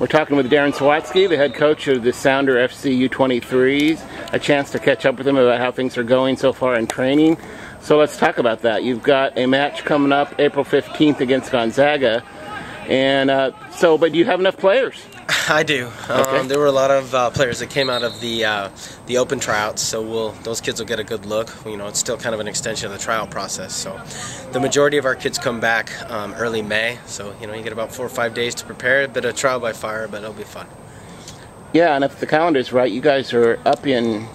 We're talking with Darren Sawatzky, the head coach of the Sounder FC U23s. A chance to catch up with him about how things are going so far in training. So let's talk about that. You've got a match coming up April 15th against Gonzaga. And but do you have enough players? I do. Okay. There were a lot of players that came out of the open tryouts, so those kids will get a good look. You know, it's still kind of an extension of the tryout process. So the majority of our kids come back early May. So you get about 4 or 5 days to prepare. A bit of trial by fire, but it'll be fun. Yeah, and if the calendar's right, you guys are up in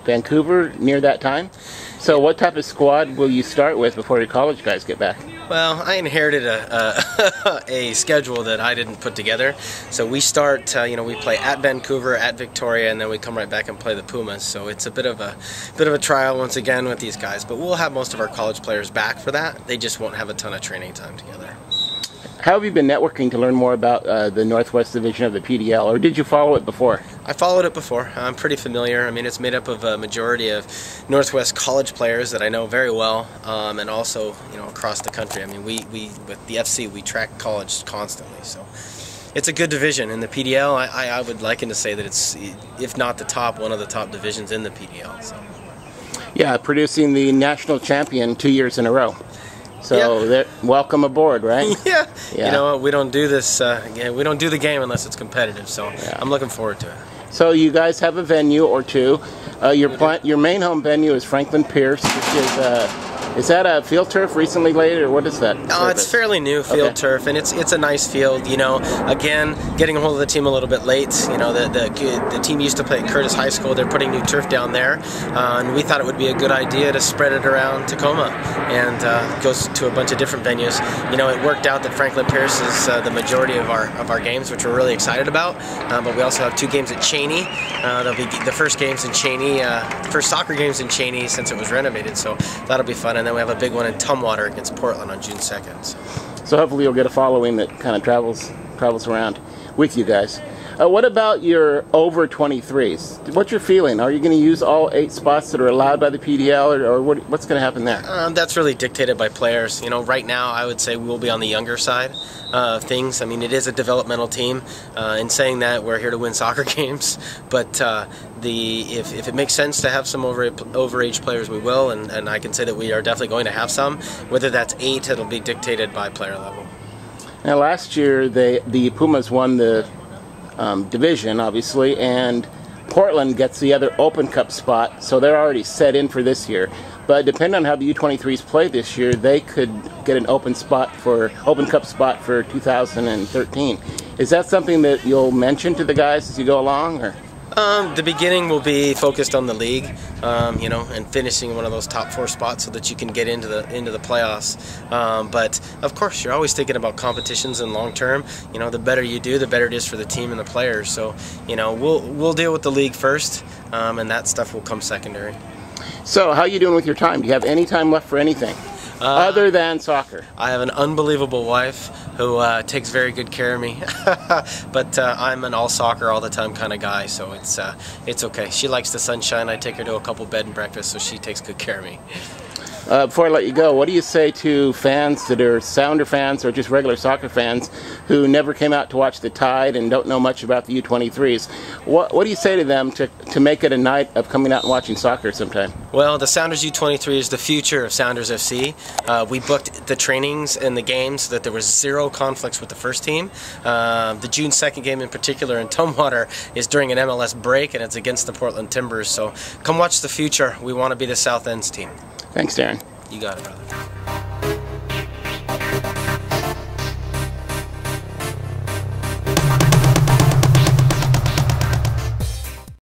Vancouver near that time. So what type of squad will you start with before your college guys get back? Well, I inherited a schedule that I didn't put together. So we start, we play at Vancouver, at Victoria, and then we come right back and play the Pumas. So it's a bit of a trial once again with these guys. But we'll have most of our college players back for that. They just won't have a ton of training time together. How have you been networking to learn more about the Northwest Division of the PDL, or did you follow it before? I followed it before. I'm pretty familiar. I mean, it's made up of a majority of Northwest college players that I know very well, and also, across the country. I mean, we with the FC, we track college constantly, so it's a good division. In the PDL, I would liken to say that it's, if not the top, one of the top divisions in the PDL. So. Yeah, producing the national champion 2 years in a row. So yeah. Welcome aboard, right? Yeah. You know what? We don't do this. We don't do the game unless it's competitive. So I'm looking forward to it. So you guys have a venue or two. Your main home venue is Franklin Pierce, which is that a field turf recently laid, or what is that? It's fairly new field turf, and it's a nice field. Again, getting a hold of the team a little bit late. The team used to play at Curtis High School. They're putting new turf down there, and we thought it would be a good idea to spread it around Tacoma and goes to a bunch of different venues. It worked out that Franklin Pierce is the majority of our games, which we're really excited about. But we also have 2 games at Cheney. They'll be the first games in Cheney, first soccer games in Cheney since it was renovated. So that'll be fun. And then we have a big one in Tumwater against Portland on June 2nd. So hopefully you'll get a following that kind of travels around with you guys. What about your over 23s? What's your feeling? Are you going to use all 8 spots that are allowed by the PDL, or what's going to happen there? That's really dictated by players. Right now I would say we'll be on the younger side of things. I mean, it is a developmental team. In saying that, we're here to win soccer games, but if it makes sense to have some overage players, we will, and I can say that we are definitely going to have some. Whether that's 8, it'll be dictated by player level. Now, last year the Pumas won the division, obviously, and Portland gets the other Open Cup spot, so they're already set in for this year. But depending on how the U23s play this year, they could get an Open Cup spot for 2013. Is that something that you'll mention to the guys as you go along, or? The beginning will be focused on the league, and finishing one of those top 4 spots so that you can get into the playoffs. But of course, you're always thinking about competitions and long term. The better you do, the better it is for the team and the players. So, we'll deal with the league first, and that stuff will come secondary. So, how are you doing with your time? Do you have any time left for anything other than soccer? I have an unbelievable wife who takes very good care of me, but I'm an all soccer all the time kind of guy, so it's okay. She likes the sunshine. I take her to a couple bed and breakfasts, so she takes good care of me. Before I let you go, what do you say to fans that are Sounder fans or just regular soccer fans who never came out to watch the Tide and don't know much about the U23s? What do you say to them to make it a night of coming out and watching soccer sometime? Well, the Sounders U23 is the future of Sounders FC. We booked the trainings and the games so that there was 0 conflicts with the first team. The June 2nd game in particular in Tumwater is during an MLS break, and it's against the Portland Timbers. So come watch the future. We want to be the South End's team. Thanks, Darren. You got it, brother.